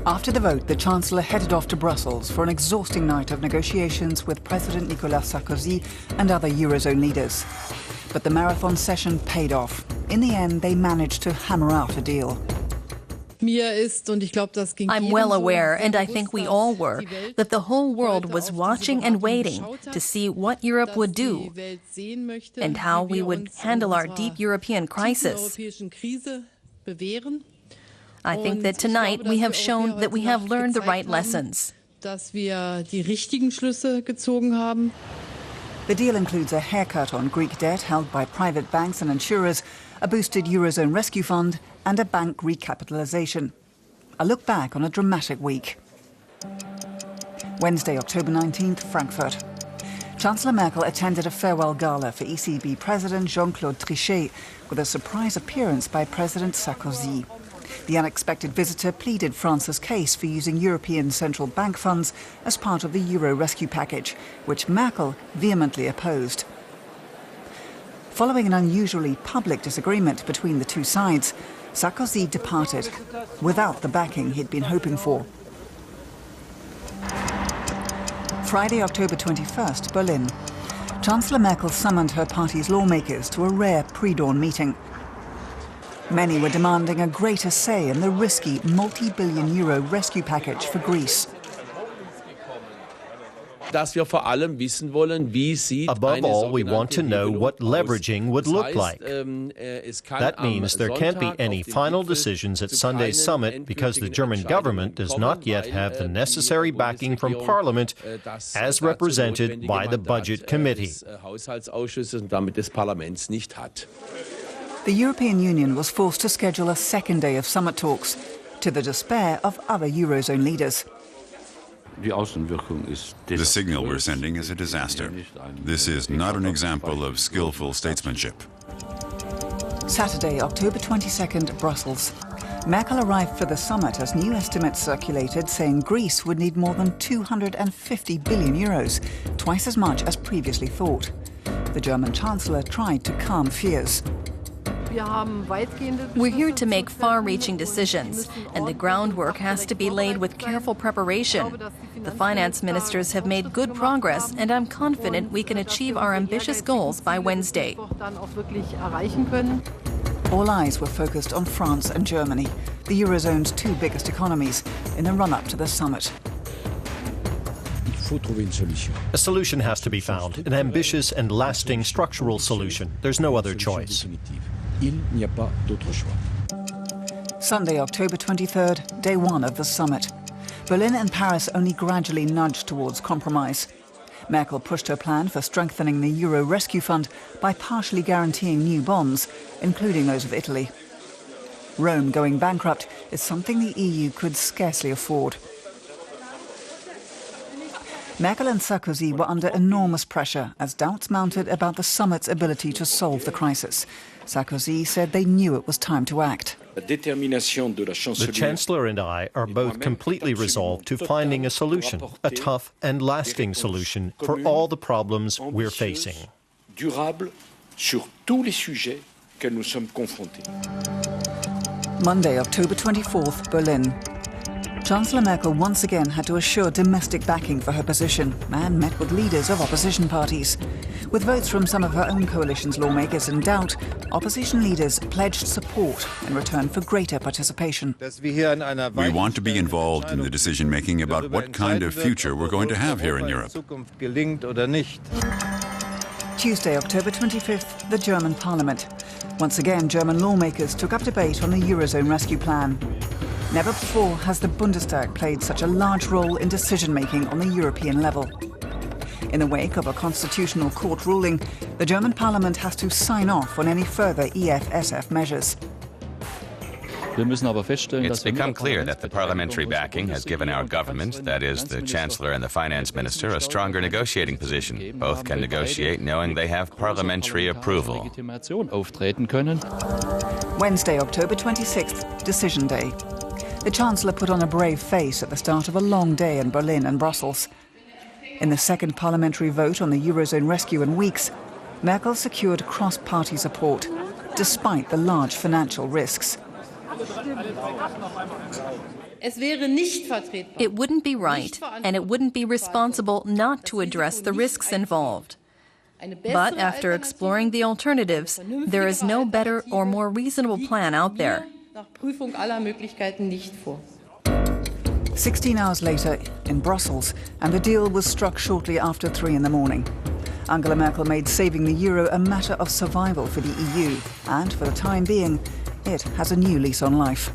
After the vote, the Chancellor headed off to Brussels for an exhausting night of negotiations with President Nicolas Sarkozy and other eurozone leaders. But the marathon session paid off. In the end, they managed to hammer out a deal. I'm well aware, and I think we all were, that the whole world was watching and waiting to see what Europe would do and how we would handle our deep European crisis. I think that tonight we have shown that we have learned the right lessons. The deal includes a haircut on Greek debt held by private banks and insurers, a boosted eurozone rescue fund, and a bank recapitalisation. A look back on a dramatic week. Wednesday, October 19th, Frankfurt. Chancellor Merkel attended a farewell gala for ECB President Jean-Claude Trichet with a surprise appearance by President Sarkozy. The unexpected visitor pleaded France's case for using European central bank funds as part of the Euro rescue package, which Merkel vehemently opposed. Following an unusually public disagreement between the two sides, Sarkozy departed without the backing he'd been hoping for. Friday, October 21st, Berlin. Chancellor Merkel summoned her party's lawmakers to a rare pre-dawn meeting. Many were demanding a greater say in the risky multi-billion euro rescue package for Greece. Above all, we want to know what leveraging would look like. That means there can't be any final decisions at Sunday's summit because the German government does not yet have the necessary backing from Parliament as represented by the Budget Committee. The European Union was forced to schedule a second day of summit talks, to the despair of other eurozone leaders. The signal we're sending is a disaster. This is not an example of skillful statesmanship. Saturday, October 22nd, Brussels. Merkel arrived for the summit as new estimates circulated saying Greece would need more than 250 billion euros, twice as much as previously thought. The German Chancellor tried to calm fears. We're here to make far-reaching decisions, and the groundwork has to be laid with careful preparation. The finance ministers have made good progress, and I'm confident we can achieve our ambitious goals by Wednesday. All eyes were focused on France and Germany, the Eurozone's two biggest economies, in the run-up to the summit. A solution has to be found, an ambitious and lasting structural solution. There's no other choice. Sunday, October 23rd, day one of the summit. Berlin and Paris only gradually nudged towards compromise. Merkel pushed her plan for strengthening the Euro Rescue Fund by partially guaranteeing new bonds, including those of Italy. Rome going bankrupt is something the EU could scarcely afford. Merkel and Sarkozy were under enormous pressure as doubts mounted about the summit's ability to solve the crisis. Sarkozy said they knew it was time to act. The Chancellor and I are both completely resolved to finding a solution, a tough and lasting solution for all the problems we're facing. Monday, October 24th, Berlin. Chancellor Merkel once again had to assure domestic backing for her position and met with leaders of opposition parties. With votes from some of her own coalition's lawmakers in doubt, opposition leaders pledged support in return for greater participation. We want to be involved in the decision-making about what kind of future we're going to have here in Europe. Tuesday, October 25th, the German Parliament. Once again, German lawmakers took up debate on the Eurozone rescue plan. Never before has the Bundestag played such a large role in decision-making on the European level. In the wake of a constitutional court ruling, the German parliament has to sign off on any further EFSF measures. It's become clear that the parliamentary backing has given our government, that is, the Chancellor and the Finance Minister, a stronger negotiating position. Both can negotiate knowing they have parliamentary approval. Wednesday, October 26th, Decision Day. The Chancellor put on a brave face at the start of a long day in Berlin and Brussels. In the second parliamentary vote on the Eurozone rescue in weeks, Merkel secured cross-party support, despite the large financial risks. It wouldn't be right, and it wouldn't be responsible not to address the risks involved. But after exploring the alternatives, there is no better or more reasonable plan out there. 16 hours later, in Brussels, and the deal was struck shortly after 3 in the morning. Angela Merkel made saving the euro a matter of survival for the EU, and for the time being, it has a new lease on life.